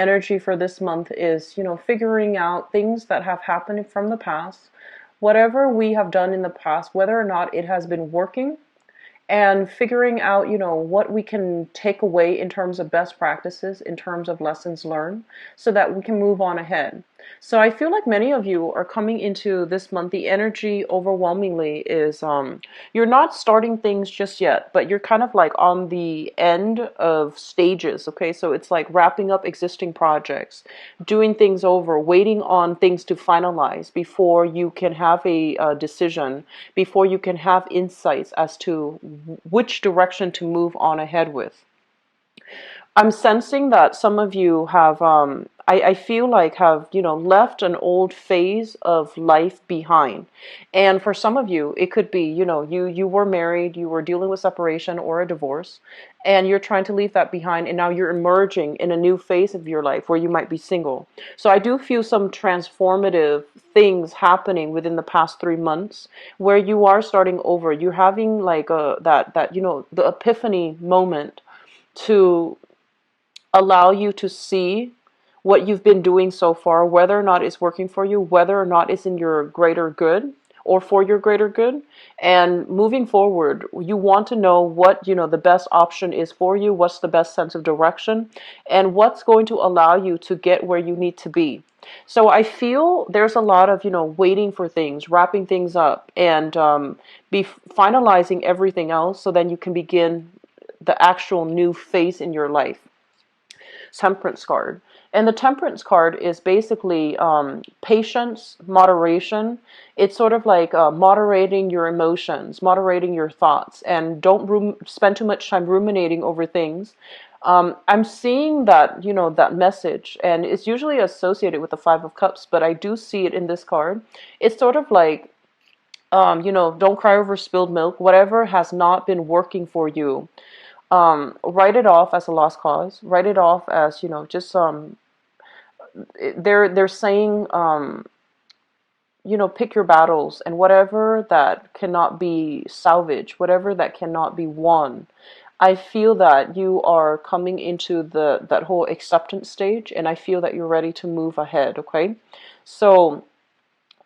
energy for this month is, figuring out things that have happened from the past, whatever we have done in the past, whether or not it has been working, and figuring out, what we can take away in terms of best practices, in terms of lessons learned, so that we can move on ahead. So I feel like many of you are coming into this month. The energy overwhelmingly is you're not starting things just yet, but you're kind of like on the end of stages. Okay, so it's like wrapping up existing projects, doing things over, waiting on things to finalize before you can have a decision, before you can have insights as to which direction to move on ahead with. I'm sensing that some of you have, I feel like have, left an old phase of life behind. And for some of you, it could be, you were married, you were dealing with separation or a divorce, and you're trying to leave that behind, and now you're emerging in a new phase of your life where you might be single. So I do feel some transformative things happening within the past 3 months where you are starting over. You're having like the epiphany moment to allow you to see what you've been doing so far, whether or not it's working for you, whether or not it's in your greater good or for your greater good. And moving forward, you want to know what, the best option is for you, what's the best sense of direction, and what's going to allow you to get where you need to be. So I feel there's a lot of, waiting for things, wrapping things up, and be finalizing everything else so then you can begin the actual new phase in your life. Temperance card. And the temperance card is basically patience, moderation. It's sort of like moderating your emotions, moderating your thoughts, and don't spend too much time ruminating over things. I'm seeing that, that message, and it's usually associated with the Five of Cups, but I do see it in this card. It's sort of like, don't cry over spilled milk. Whatever has not been working for you, write it off as a lost cause. Write it off as, just they're saying, pick your battles, and whatever that cannot be salvaged, whatever that cannot be won. I feel that you are coming into that whole acceptance stage, and I feel that you're ready to move ahead. Okay, so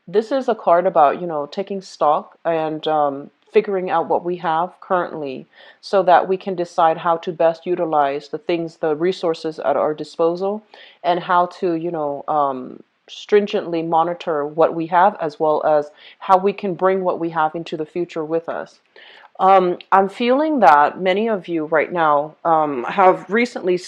this is a card about, taking stock and figuring out what we have currently so that we can decide how to best utilize the resources at our disposal, and how to, stringently monitor what we have, as well as how we can bring what we have into the future with us. I'm feeling that many of you right now have recently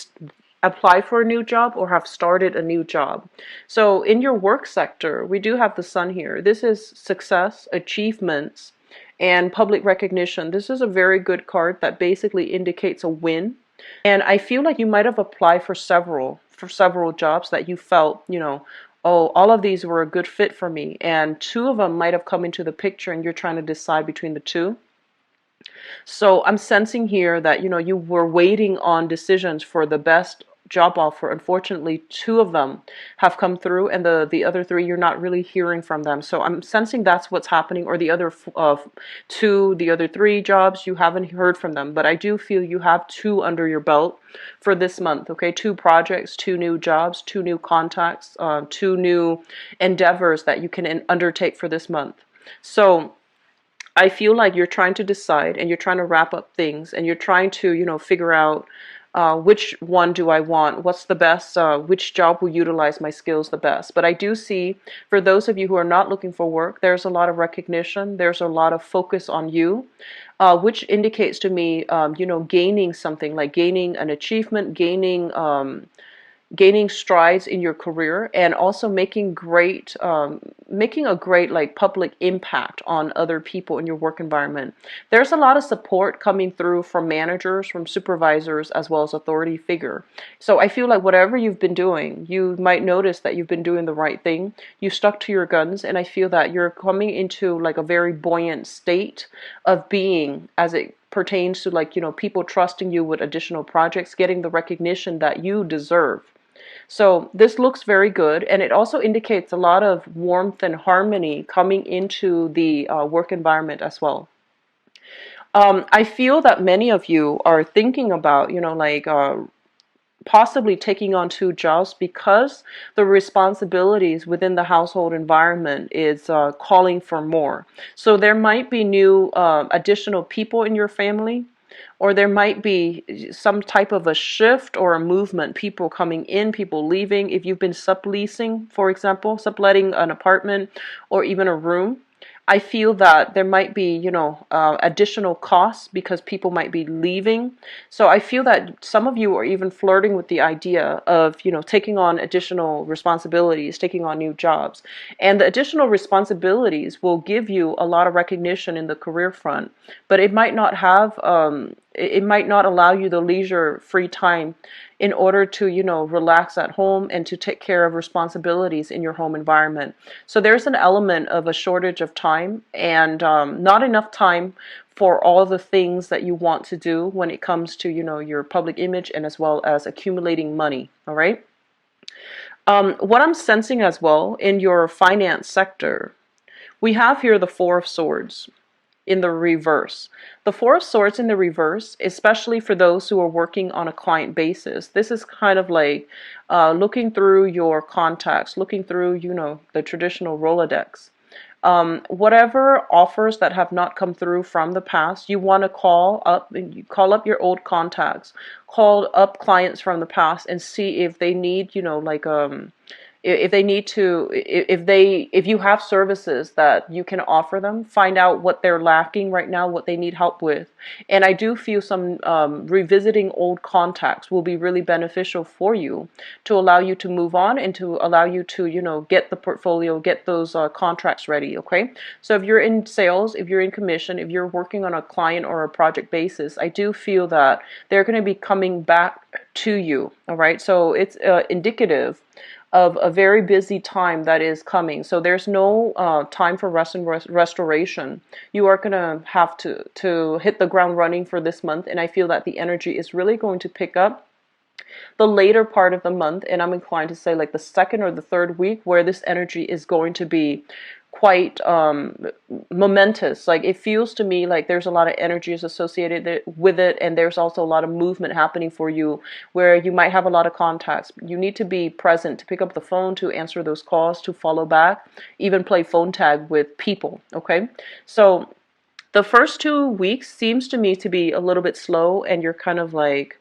applied for a new job or have started a new job. So in your work sector, we do have the sun here. This is success, achievements, and public recognition. This is a very good card that basically indicates a win. And I feel like you might have applied for several jobs that you felt, oh, all of these were a good fit for me. And two of them might have come into the picture and you're trying to decide between the two. So I'm sensing here that, you were waiting on decisions for the best job offer. Unfortunately, two of them have come through, and the other three, you're not really hearing from them. So I'm sensing that's what's happening, or the other the other three jobs, you haven't heard from them. But I do feel you have two under your belt for this month. Okay, two projects, two new jobs, two new contacts, two new endeavors that you can undertake for this month. So I feel like you're trying to decide, and you're trying to wrap up things, and you're trying to, figure out which one do I want, what's the best, which job will utilize my skills the best. But I do see, for those of you who are not looking for work, there's a lot of recognition, there's a lot of focus on you, which indicates to me, gaining something, like gaining an achievement, gaining strides in your career, and also making a great like public impact on other people in your work environment. There's a lot of support coming through from managers, from supervisors, as well as authority figure. So I feel like whatever you've been doing, you might notice that you've been doing the right thing. You stuck to your guns, and I feel that you're coming into like a very buoyant state of being, as it pertains to, like, people trusting you with additional projects, getting the recognition that you deserve. So this looks very good, and it also indicates a lot of warmth and harmony coming into the work environment as well. I feel that many of you are thinking about, possibly taking on two jobs because the responsibilities within the household environment is calling for more. So there might be new additional people in your family, or there might be some type of a shift or a movement, people coming in, people leaving. If you've been subleasing, for example, subletting an apartment or even a room, I feel that there might be, additional costs because people might be leaving. So I feel that some of you are even flirting with the idea of, taking on additional responsibilities, taking on new jobs. And the additional responsibilities will give you a lot of recognition in the career front, but it might not have, it might not allow you the leisure, free time in order to, relax at home and to take care of responsibilities in your home environment. So there's an element of a shortage of time and not enough time for all the things that you want to do when it comes to, your public image and as well as accumulating money. All right. What I'm sensing as well in your finance sector, we have here the Four of Swords in the reverse. The Four of Swords in the reverse, especially for those who are working on a client basis, this is kind of like looking through your contacts, looking through, the traditional Rolodex. Whatever offers that have not come through from the past, you want to call up and you call up your old contacts, call up clients from the past and see if they need, if they need to, if you have services that you can offer them, find out what they're lacking right now, what they need help with. And I do feel some revisiting old contacts will be really beneficial for you to allow you to move on and to allow you to, get the portfolio, get those contracts ready. Okay. So if you're in sales, if you're in commission, if you're working on a client or a project basis, I do feel that they're going to be coming back to you. All right. So it's indicative of a very busy time that is coming. So there's no time for rest and restoration. You are going to have to hit the ground running for this month, and I feel that the energy is really going to pick up the later part of the month, and I'm inclined to say like the second or the third week, where this energy is going to be quite momentous. Like it feels to me like there's a lot of energies associated with it, and there's also a lot of movement happening for you where you might have a lot of contacts. You need to be present to pick up the phone, to answer those calls, to follow back, even play phone tag with people. Okay, so the first 2 weeks seems to me to be a little bit slow, and you're kind of like,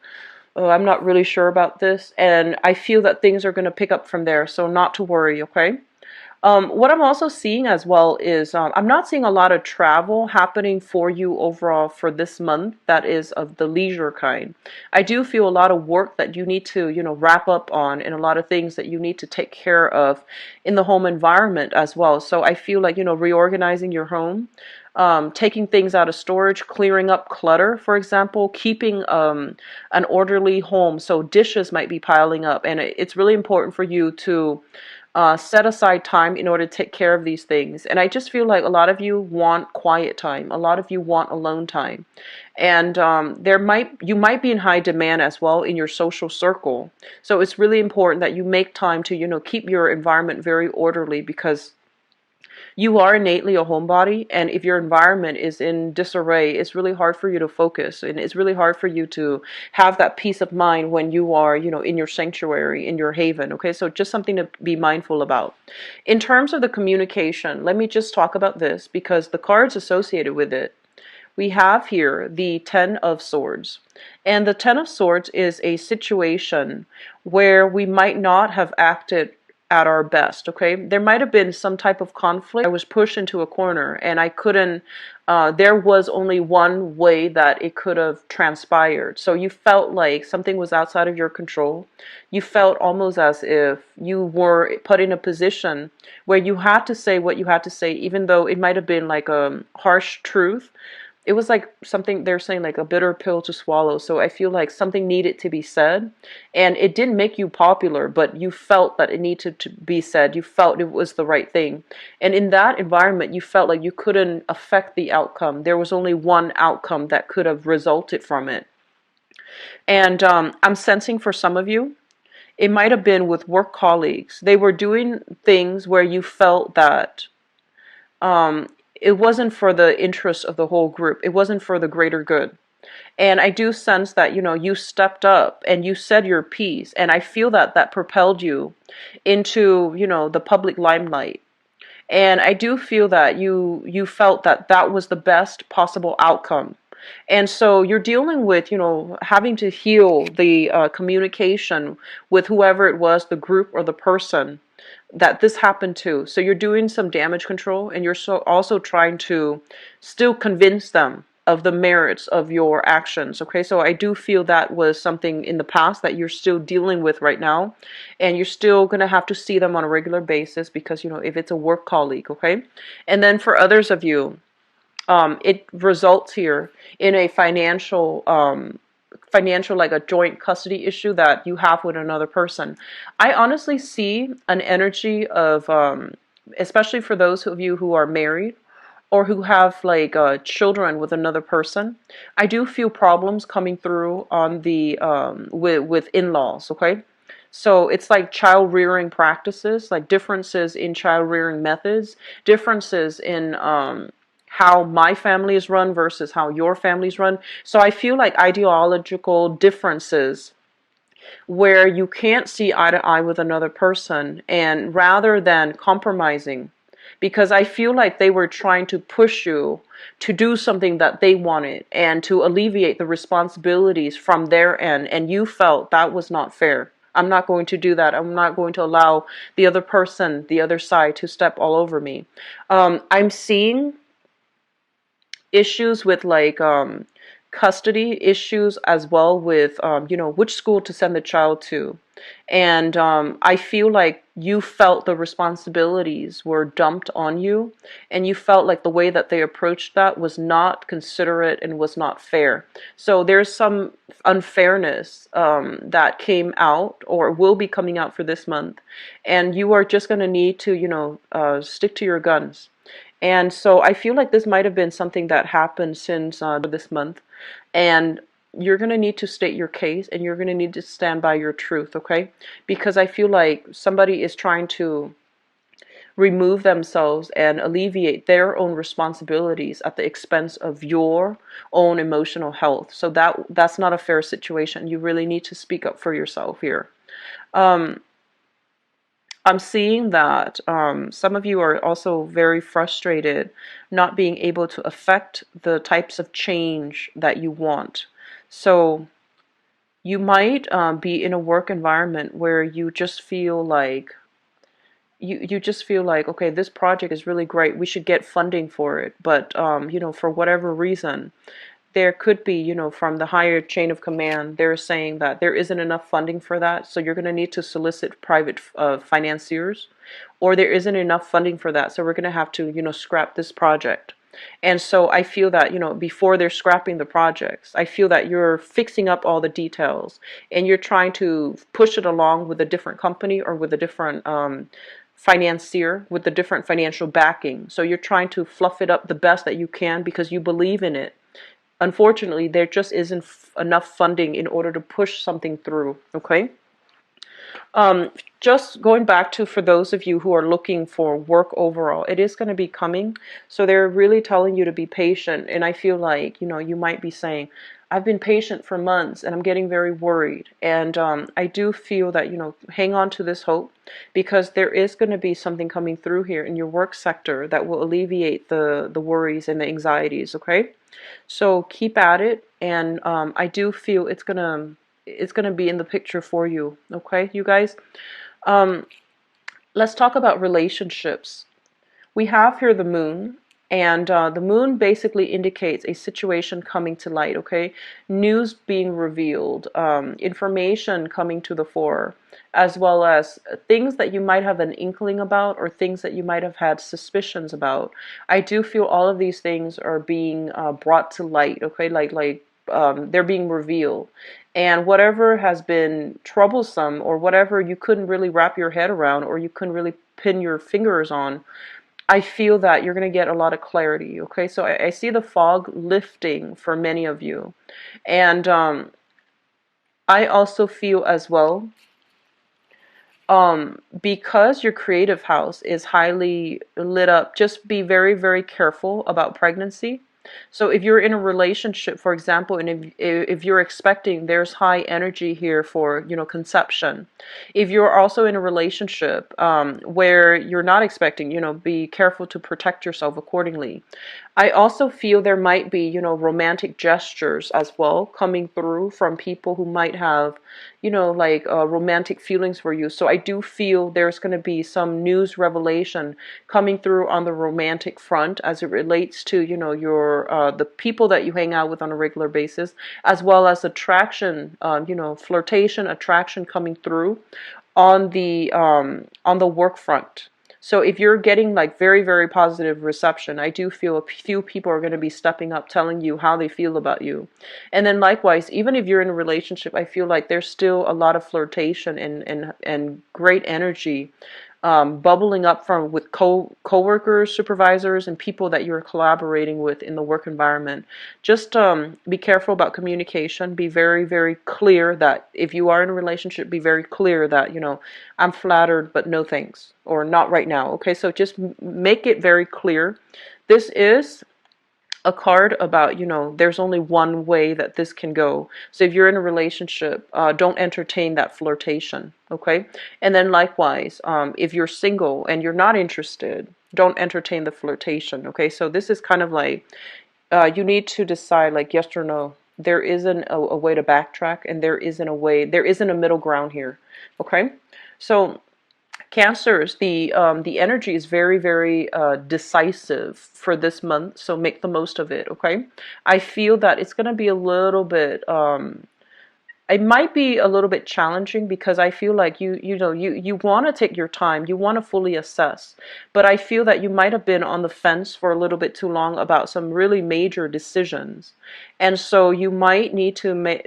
oh, I'm not really sure about this, and I feel that things are going to pick up from there, so not to worry. Okay. What I'm also seeing as well is I'm not seeing a lot of travel happening for you overall for this month that is of the leisure kind. I do feel a lot of work that you need to, wrap up on, and a lot of things that you need to take care of in the home environment as well. So I feel like, reorganizing your home, taking things out of storage, clearing up clutter, for example, keeping an orderly home. So dishes might be piling up, and it's really important for you to set aside time in order to take care of these things. And I just feel like a lot of you want quiet time. A lot of you want alone time. And you might be in high demand as well in your social circle. So it's really important that you make time to, keep your environment very orderly, because you are innately a homebody, and if your environment is in disarray, it's really hard for you to focus, and it's really hard for you to have that peace of mind when you are, in your sanctuary, in your haven. Okay, so just something to be mindful about. In terms of the communication, let me just talk about this because the cards associated with it. We have here the Ten of Swords. And the Ten of Swords is a situation where we might not have acted at our best. Okay, there might have been some type of conflict. I was pushed into a corner and I couldn't, there was only one way that it could have transpired. So you felt like something was outside of your control. You felt almost as if you were put in a position where you had to say what you had to say, even though it might have been like a harsh truth. It was like something they're saying, like a bitter pill to swallow. So I feel like something needed to be said, and it didn't make you popular, but you felt that it needed to be said. You felt it was the right thing. And in that environment, you felt like you couldn't affect the outcome. There was only one outcome that could have resulted from it. And I'm sensing for some of you, it might have been with work colleagues. They were doing things where you felt that it wasn't for the interest of the whole group. It wasn't for the greater good. And I do sense that, you stepped up and you said your piece. And I feel that that propelled you into, the public limelight. And I do feel that you felt that that was the best possible outcome. And so you're dealing with, having to heal the communication with whoever it was, the group or the person that this happened to. So you're doing some damage control, and you're also trying to still convince them of the merits of your actions. Okay, so I do feel that was something in the past that you're still dealing with right now, and you're still going to have to see them on a regular basis because, if it's a work colleague. Okay, and then for others of you, it results here in a financial, like a joint custody issue that you have with another person. I honestly see an energy of, especially for those of you who are married or who have like children with another person. I do feel problems coming through on the with in-laws. Okay, so it's like child rearing practices, like differences in child rearing methods, differences in how my family is run versus how your family's run. So I feel like ideological differences where you can't see eye to eye with another person, and rather than compromising, because I feel like they were trying to push you to do something that they wanted and to alleviate the responsibilities from their end, and you felt that was not fair. I'm not going to do that. I'm not going to allow the other person, the other side, to step all over me. I'm seeing issues with like custody issues as well with which school to send the child to. And I feel like you felt the responsibilities were dumped on you, and you felt like the way that they approached that was not considerate and was not fair. So there's some unfairness that came out or will be coming out for this month, and you are just going to need to stick to your guns. And so I feel like this might have been something that happened since this month. And you're going to need to state your case, and you're going to need to stand by your truth, okay? Because I feel like somebody is trying to remove themselves and alleviate their own responsibilities at the expense of your own emotional health. So that's not a fair situation. You really need to speak up for yourself here. Um, I'm seeing that some of you are also very frustrated not being able to affect the types of change that you want. So you might be in a work environment where you just feel like you just feel like, okay, this project is really great. We should get funding for it. But for whatever reason, there could be, from the higher chain of command, they're saying that there isn't enough funding for that. So you're going to need to solicit private financiers, or there isn't enough funding for that. So we're going to have to, scrap this project. And so I feel that, before they're scrapping the projects, I feel that you're fixing up all the details and you're trying to push it along with a different company or with a different financier with a different financial backing. So you're trying to fluff it up the best that you can because you believe in it. Unfortunately, there just isn't enough funding in order to push something through, okay? Just going back to, for those of you who are looking for work overall, it is going to be coming. So they're really telling you to be patient. And I feel like, you might be saying, I've been patient for months and I'm getting very worried. And I do feel that, hang on to this hope, because there is going to be something coming through here in your work sector that will alleviate the worries and the anxieties, okay? So keep at it. And I do feel it's gonna be in the picture for you, okay, you guys? Let's talk about relationships. We have here the moon, and the moon basically indicates a situation coming to light, okay? News being revealed, information coming to the fore, as well as things that you might have an inkling about or things that you might have had suspicions about. I do feel all of these things are being brought to light, okay? They're being revealed. And whatever has been troublesome or whatever you couldn't really wrap your head around or you couldn't really pin your fingers on, I feel that you're going to get a lot of clarity, okay? So I see the fog lifting for many of you. And I also feel as well, because your creative house is highly lit up, just be very, very careful about pregnancy. So if you're in a relationship, for example, and if you're expecting, there's high energy here for, conception. If you're also in a relationship where you're not expecting, be careful to protect yourself accordingly. I also feel there might be, romantic gestures as well coming through from people who might have, like romantic feelings for you. So I do feel there's going to be some news revelation coming through on the romantic front as it relates to, your the people that you hang out with on a regular basis, as well as attraction, flirtation, attraction coming through on the work front. So if you're getting like very, very positive reception, I do feel a few people are going to be stepping up, telling you how they feel about you. And then likewise, even if you're in a relationship, I feel like there's still a lot of flirtation and great energy bubbling up from with coworkers, supervisors, and people that you're collaborating with in the work environment. Just be careful about communication. Be very, very clear that if you are in a relationship, be very clear that, I'm flattered, but no thanks, or not right now. Okay, so just make it very clear. This is a card about, there's only one way that this can go. So if you're in a relationship, don't entertain that flirtation, okay? And then likewise, if you're single and you're not interested, don't entertain the flirtation, okay? So this is kind of like, you need to decide like yes or no. There isn't a way to backtrack, and there isn't a middle ground here, okay? So Cancers, the energy is very, very decisive for this month, so make the most of it, okay? I feel that it's going to be a little bit it might be a little bit challenging because I feel like you want to take your time, you want to fully assess, but I feel that you might have been on the fence for a little bit too long about some really major decisions. And so you might need to make,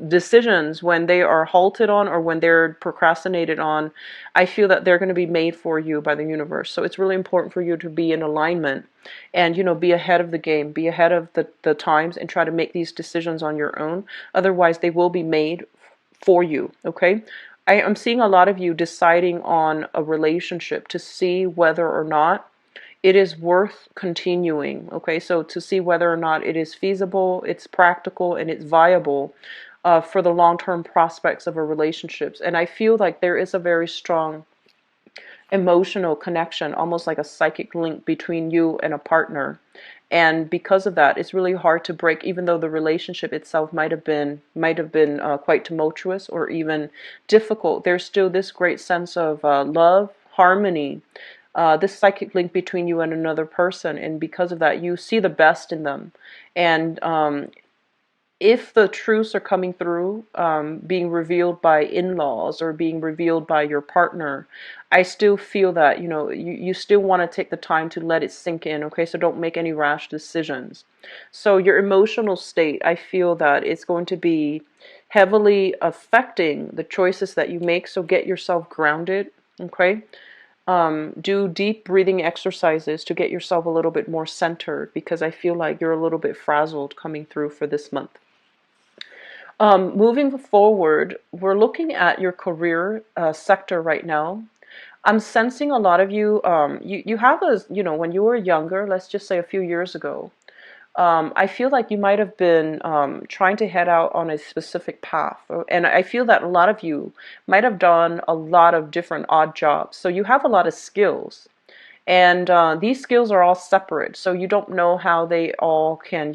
decisions when they are halted on or when they're procrastinated on. I feel that they're going to be made for you by the universe. So it's really important for you to be in alignment and, be ahead of the game, be ahead of the times, and try to make these decisions on your own. Otherwise, they will be made for you, okay? I'm seeing a lot of you deciding on a relationship to see whether or not it is worth continuing, okay? So to see whether or not it is feasible, it's practical, and it's viable for the long-term prospects of a relationship. And I feel like there is a very strong emotional connection, almost like a psychic link between you and a partner. And because of that, it's really hard to break, even though the relationship itself might have been quite tumultuous or even difficult. There's still this great sense of love, harmony, this psychic link between you and another person. And because of that, you see the best in them. And if the truths are coming through, being revealed by in-laws or being revealed by your partner, I still feel that, you still want to take the time to let it sink in, okay? So don't make any rash decisions. So your emotional state, I feel that it's going to be heavily affecting the choices that you make, so get yourself grounded, okay? Do deep breathing exercises to get yourself a little bit more centered, because I feel like you're a little bit frazzled coming through for this month. Moving forward, we're looking at your career sector right now. I'm sensing a lot of you, you have a, when you were younger, let's just say a few years ago, I feel like you might have been trying to head out on a specific path. And I feel that a lot of you might have done a lot of different odd jobs. So you have a lot of skills. And these skills are all separate. So you don't know how they all can,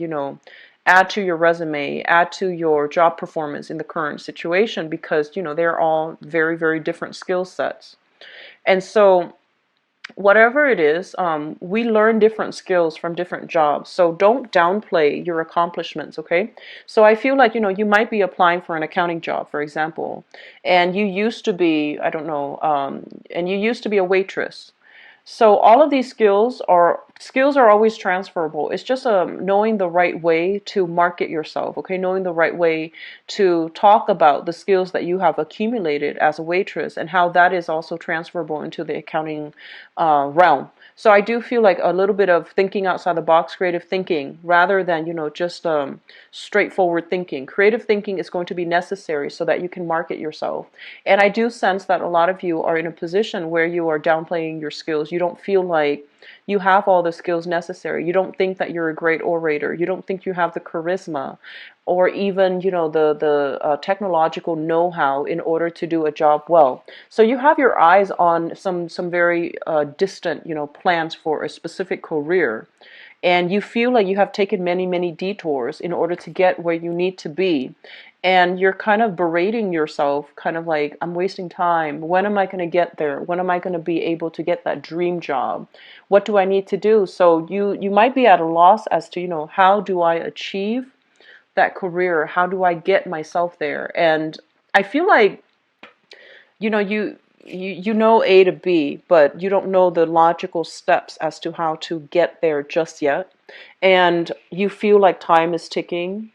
add to your resume, add to your job performance in the current situation, because, they're all very, very different skill sets. And so whatever it is, we learn different skills from different jobs. So don't downplay your accomplishments, okay? So I feel like, you might be applying for an accounting job, for example, and you used to be, I don't know, and you used to be a waitress. So all of these skills are always transferable. It's just knowing the right way to market yourself, okay? Knowing the right way to talk about the skills that you have accumulated as a waitress and how that is also transferable into the accounting realm. So I do feel like a little bit of thinking outside the box, creative thinking, rather than, just straightforward thinking. Creative thinking is going to be necessary so that you can market yourself. And I do sense that a lot of you are in a position where you are downplaying your skills. you don't feel like you have all the skills necessary. You don't think that you're a great orator. You don't think you have the charisma or even, the technological know-how in order to do a job well. So you have your eyes on some very distant, plans for a specific career, and you feel like you have taken many, many detours in order to get where you need to be. And you're kind of berating yourself, kind of like, I'm wasting time. When am I going to get there? When am I going to be able to get that dream job? What do I need to do? So you might be at a loss as to, how do I achieve that career? How do I get myself there? And I feel like, you know A to B, but you don't know the logical steps as to how to get there just yet. And you feel like time is ticking.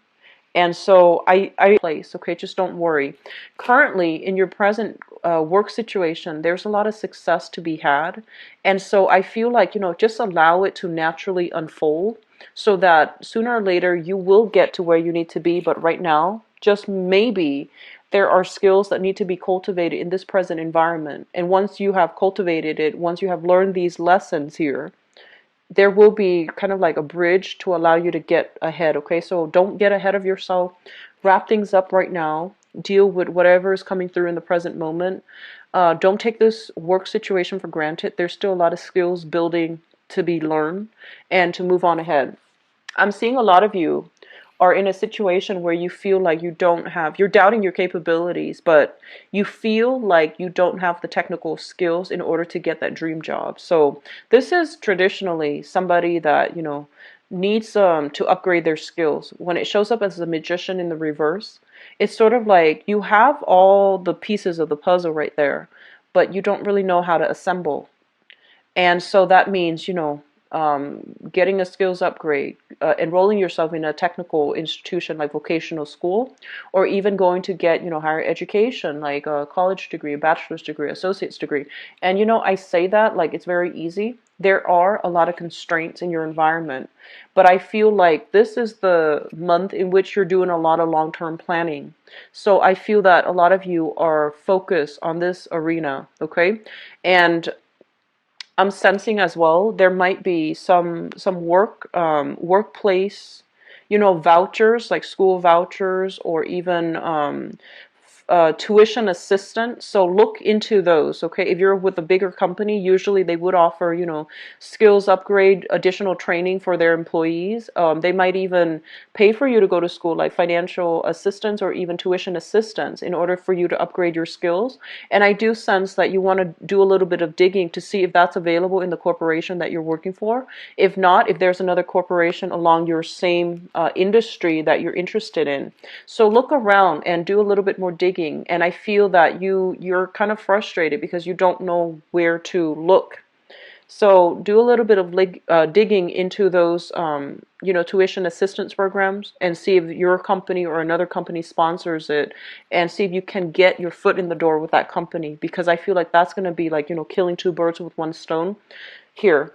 And so I place, okay, just don't worry. Currently, in your present work situation, there's a lot of success to be had. And so I feel like, just allow it to naturally unfold so that sooner or later you will get to where you need to be. But right now, just maybe there are skills that need to be cultivated in this present environment. And once you have cultivated it, once you have learned these lessons here, there will be kind of like a bridge to allow you to get ahead, okay? So don't get ahead of yourself. Wrap things up right now. Deal with whatever is coming through in the present moment. Don't take this work situation for granted. There's still a lot of skills building to be learned and to move on ahead. I'm seeing a lot of you are in a situation where you feel like you're doubting your capabilities, but you feel like you don't have the technical skills in order to get that dream job. So this is traditionally somebody that, needs to upgrade their skills. When it shows up as a magician in the reverse, it's sort of like you have all the pieces of the puzzle right there, but you don't really know how to assemble. And so that means, getting a skills upgrade, enrolling yourself in a technical institution like vocational school, or even going to get, higher education like a college degree, a bachelor's degree, associate's degree. And, I say that like it's very easy. There are a lot of constraints in your environment, but I feel like this is the month in which you're doing a lot of long-term planning. So I feel that a lot of you are focused on this arena, okay? And I'm sensing as well there might be some workplace, vouchers like school vouchers or even tuition assistance. So look into those, okay? If you're with a bigger company, usually they would offer, skills upgrade, additional training for their employees. They might even pay for you to go to school, like financial assistance or even tuition assistance in order for you to upgrade your skills. And I do sense that you want to do a little bit of digging to see if that's available in the corporation that you're working for. If not, if there's another corporation along your same industry that you're interested in. So look around and do a little bit more digging. And I feel that you're kind of frustrated because you don't know where to look. So do a little bit of digging into those, tuition assistance programs and see if your company or another company sponsors it, and see if you can get your foot in the door with that company, because I feel like that's going to be like, killing two birds with one stone here.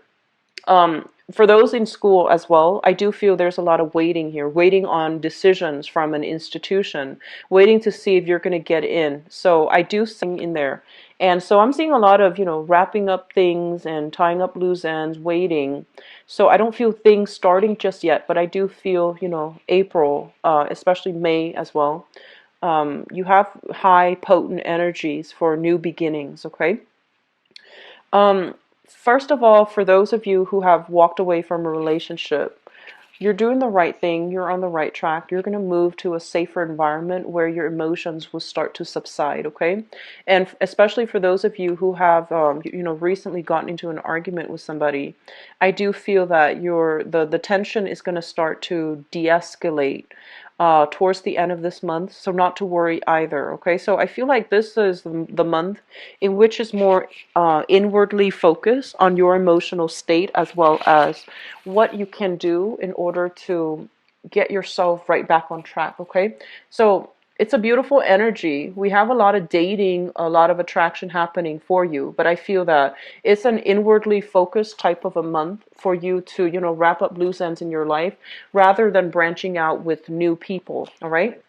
For those in school as well, I do feel there's a lot of waiting here, waiting on decisions from an institution, waiting to see if you're going to get in. So I do see in there. And so I'm seeing a lot of, wrapping up things and tying up loose ends, waiting. So I don't feel things starting just yet, but I do feel, April, especially May as well. You have high potent energies for new beginnings, okay? First of all, for those of you who have walked away from a relationship, you're doing the right thing. You're on the right track. You're going to move to a safer environment where your emotions will start to subside, okay? And especially for those of you who have, recently gotten into an argument with somebody, I do feel that the tension is going to start to de-escalate towards the end of this month, so not to worry either, okay? So I feel like this is the month in which is more inwardly focused on your emotional state, as well as what you can do in order to get yourself right back on track, okay? So it's a beautiful energy. We have a lot of dating, a lot of attraction happening for you, but I feel that it's an inwardly focused type of a month for you to, wrap up loose ends in your life rather than branching out with new people, all right?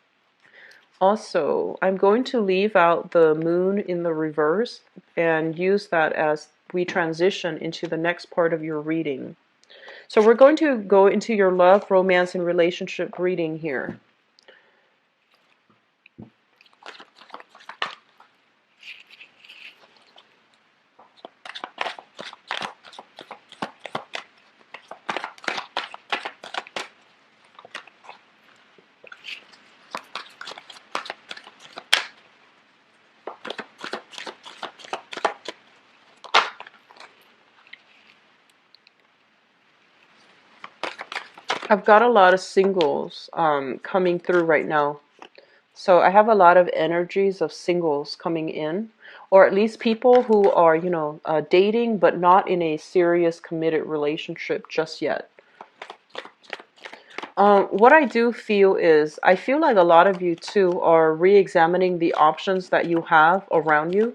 Also, I'm going to leave out the moon in the reverse and use that as we transition into the next part of your reading. So we're going to go into your love, romance, and relationship reading here. I've got a lot of singles coming through right now. So I have a lot of energies of singles coming in, or at least people who are, dating, but not in a serious committed relationship just yet. What I do feel is, I feel like a lot of you too are re-examining the options that you have around you,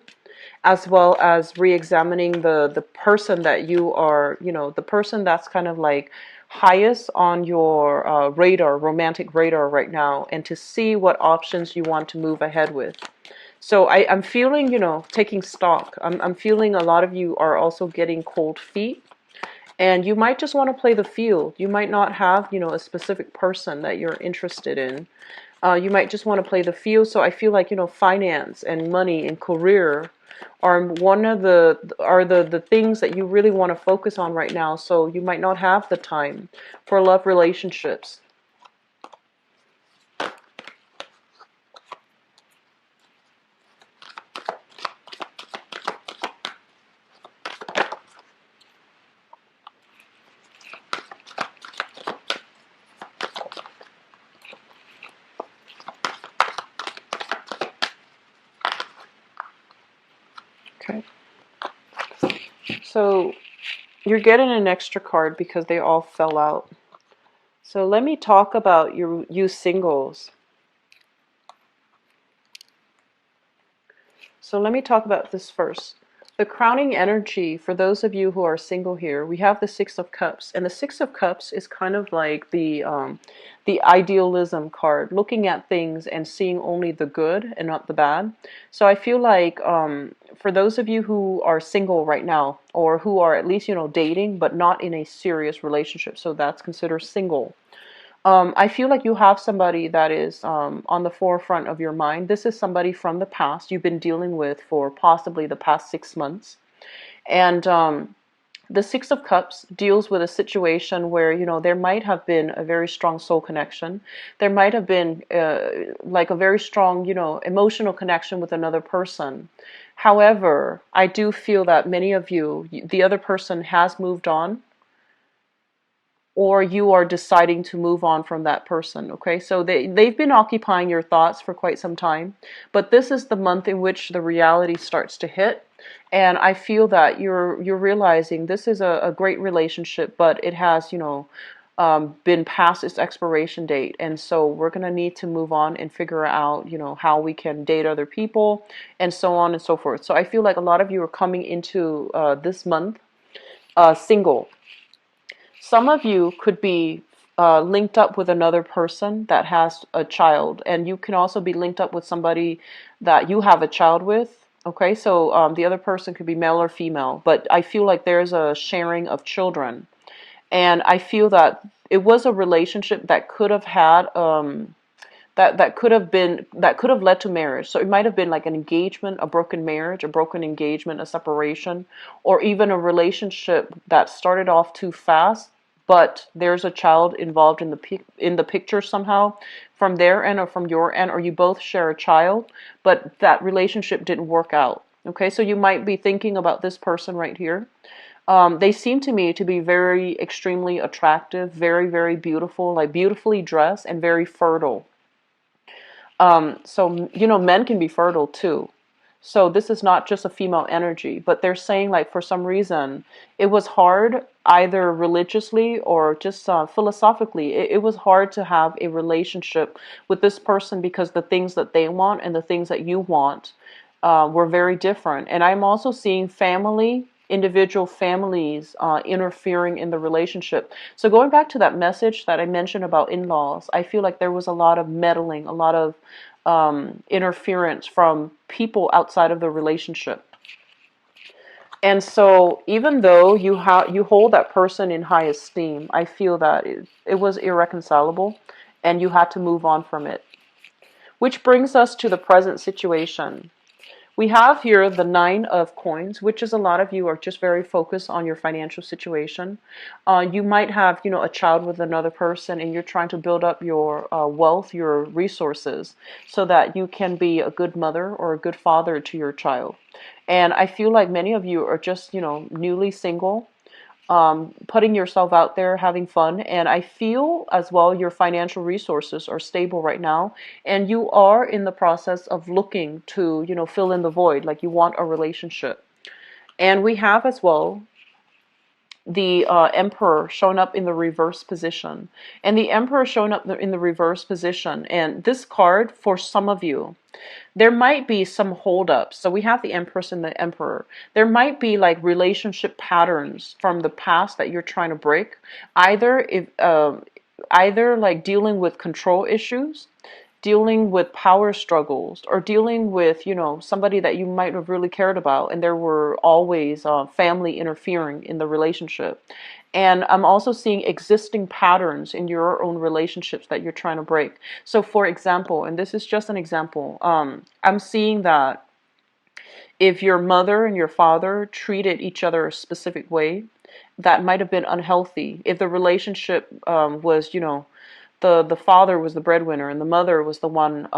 as well as re-examining the person that you are, the person that's kind of like highest on your radar, romantic radar right now, and to see what options you want to move ahead with. So I'm feeling, taking stock. I'm feeling a lot of you are also getting cold feet. And you might just want to play the field. You might not have, a specific person that you're interested in. You might just want to play the field. So I feel like, finance and money and career are one of the things that you really want to focus on right now. So you might not have the time for love relationships. Okay. So you're getting an extra card because they all fell out. So let me talk about you singles. So let me talk about this first. The crowning energy for those of you who are single here, we have the Six of Cups, and the Six of Cups is kind of like the idealism card, looking at things and seeing only the good and not the bad. So I feel like for those of you who are single right now, or who are at least dating but not in a serious relationship, so that's considered single. I feel like you have somebody that is on the forefront of your mind. This is somebody from the past you've been dealing with for possibly the past 6 months. And the Six of Cups deals with a situation where, there might have been a very strong soul connection. There might have been like a very strong, emotional connection with another person. However, I do feel that many of you, the other person has moved on, or you are deciding to move on from that person. Okay, so they've been occupying your thoughts for quite some time, but this is the month in which the reality starts to hit. And I feel that you're realizing this is a great relationship, but it has been past its expiration date, and so we're going to need to move on and figure out how we can date other people, and so on and so forth. So I feel like a lot of you are coming into this month single. Some of you could be linked up with another person that has a child, and you can also be linked up with somebody that you have a child with. Okay, so the other person could be male or female, but I feel like there's a sharing of children, and I feel that it was a relationship that could have had that could have led to marriage. So it might have been like an engagement, a broken marriage, a broken engagement, a separation, or even a relationship that started off too fast, but there's a child involved in the picture somehow, from their end or from your end, or you both share a child, but that relationship didn't work out. Okay, so you might be thinking about this person right here. They seem to me to be very extremely attractive, very, very beautiful, like beautifully dressed and very fertile. So, men can be fertile too. So this is not just a female energy, but they're saying like for some reason it was hard, either religiously or just philosophically. It was hard to have a relationship with this person because the things that they want and the things that you want were very different. And I'm also seeing individual families interfering in the relationship. So going back to that message that I mentioned about in-laws, I feel like there was a lot of meddling, a lot of interference from people outside of the relationship. And so even though you hold that person in high esteem, I feel that it was irreconcilable and you had to move on from it. Which brings us to the present situation. We have here the Nine of Coins, which is a lot of you are just very focused on your financial situation. You might have, a child with another person, and you're trying to build up your wealth, your resources, so that you can be a good mother or a good father to your child. And I feel like many of you are just, newly single, putting yourself out there, having fun. And I feel as well your financial resources are stable right now, and you are in the process of looking to, fill in the void, like you want a relationship. And we have as well the emperor showing up in the reverse position, and the emperor showing up in the reverse position. And this card, for some of you, there might be some holdups. So we have the Empress and the Emperor. There might be like relationship patterns from the past that you're trying to break. Either if either like dealing with control issues, dealing with power struggles, or dealing with, somebody that you might have really cared about, and there were always family interfering in the relationship. And I'm also seeing existing patterns in your own relationships that you're trying to break. So, for example, and this is just an example, I'm seeing that if your mother and your father treated each other a specific way, that might have been unhealthy. If the relationship was, the father was the breadwinner and the mother was the one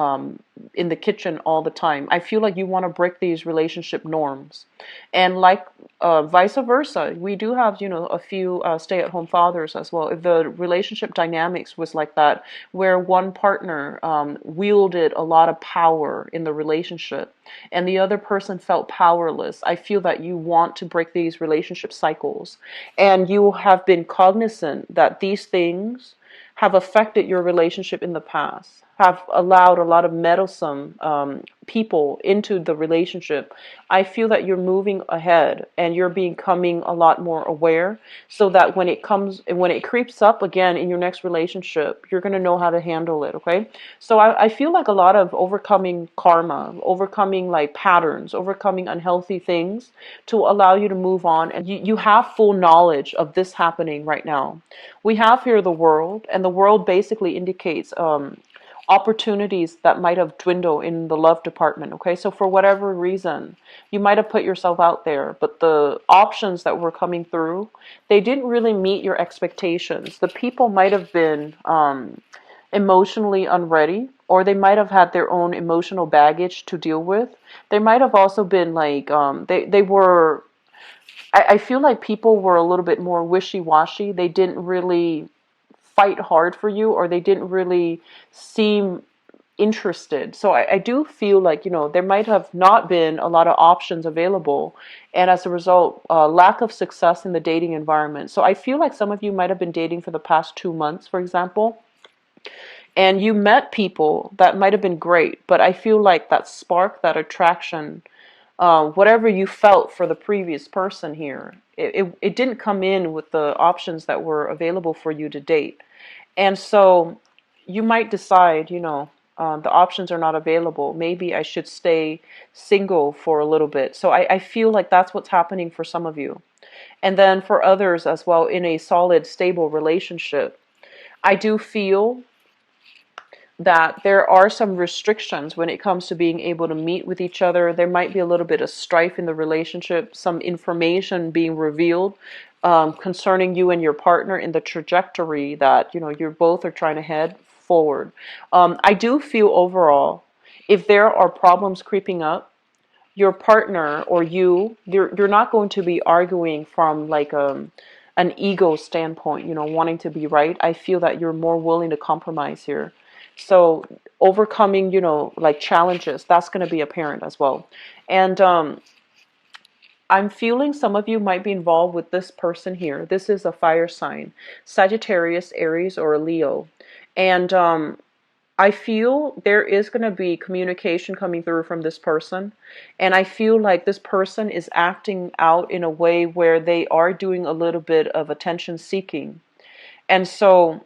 in the kitchen all the time. I feel like you want to break these relationship norms, and like vice versa, we do have a few stay-at-home fathers as well. If the relationship dynamics was like that, where one partner wielded a lot of power in the relationship and the other person felt powerless, I feel that you want to break these relationship cycles, and you have been cognizant that these things have affected your relationship in the past, have allowed a lot of meddlesome people into the relationship. I feel that you're moving ahead and you're becoming a lot more aware, so that when it creeps up again in your next relationship, you're going to know how to handle it. Okay. So I feel like a lot of overcoming karma, overcoming like patterns, overcoming unhealthy things to allow you to move on. And you have full knowledge of this happening right now. We have here the world, and the world basically indicates opportunities that might have dwindled in the love department. Okay, so for whatever reason, you might have put yourself out there, but the options that were coming through, they didn't really meet your expectations. The people might have been emotionally unready, or they might have had their own emotional baggage to deal with. They might have also been like they were. I feel like people were a little bit more wishy-washy. They didn't really fight hard for you, or they didn't really seem interested. So I do feel like, there might have not been a lot of options available. And as a result, lack of success in the dating environment. So I feel like some of you might have been dating for the past 2 months, for example, and you met people that might have been great. But I feel like that spark, that attraction, whatever you felt for the previous person here, it didn't come in with the options that were available for you to date. And so you might decide, the options are not available. Maybe I should stay single for a little bit. So I feel like that's what's happening for some of you. And then for others as well, in a solid, stable relationship, I do feel that there are some restrictions when it comes to being able to meet with each other. There might be a little bit of strife in the relationship, some information being revealed concerning you and your partner in the trajectory that you both are trying to head forward. I do feel overall, if there are problems creeping up, your partner or you're not going to be arguing from like an ego standpoint, wanting to be right. I feel that you're more willing to compromise here. So overcoming, like challenges, that's going to be apparent as well. And I'm feeling some of you might be involved with this person here. This is a fire sign, Sagittarius, Aries, or a Leo. And I feel there is going to be communication coming through from this person. And I feel like this person is acting out in a way where they are doing a little bit of attention seeking. And so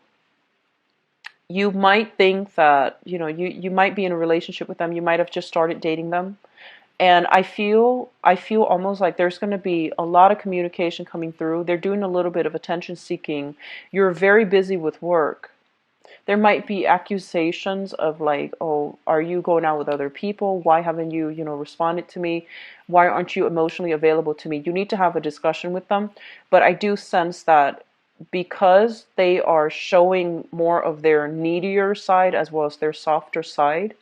you might think that, you might be in a relationship with them. You might have just started dating them. And I feel almost like there's going to be a lot of communication coming through. They're doing a little bit of attention seeking. You're very busy with work. There might be accusations of like, oh, are you going out with other people? Why haven't you, responded to me? Why aren't you emotionally available to me? You need to have a discussion with them. But I do sense that because they are showing more of their needier side as well as their softer side,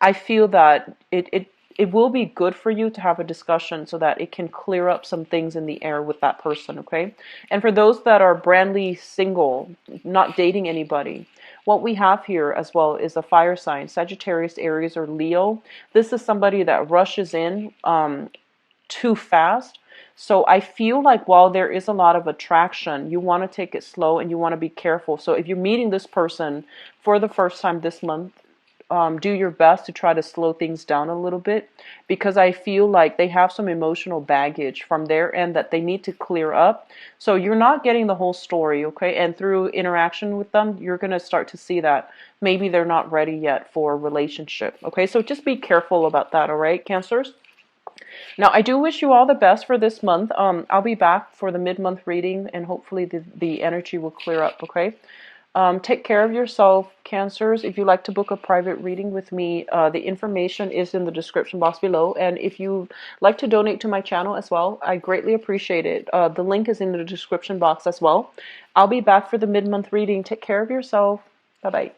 I feel that it will be good for you to have a discussion so that it can clear up some things in the air with that person, okay? And for those that are brandly single, not dating anybody, what we have here as well is a fire sign, Sagittarius, Aries, or Leo. This is somebody that rushes in too fast. So I feel like while there is a lot of attraction, you want to take it slow and you want to be careful. So if you're meeting this person for the first time this month, do your best to try to slow things down a little bit, because I feel like they have some emotional baggage from their end that they need to clear up. So you're not getting the whole story, okay? And through interaction with them, you're going to start to see that maybe they're not ready yet for a relationship, okay? So just be careful about that, all right, Cancers? Now, I do wish you all the best for this month. I'll be back for the mid-month reading, and hopefully the energy will clear up, okay? Take care of yourself, Cancers. If you'd like to book a private reading with me, the information is in the description box below. And if you'd like to donate to my channel as well, I greatly appreciate it. The link is in the description box as well. I'll be back for the mid-month reading. Take care of yourself. Bye-bye.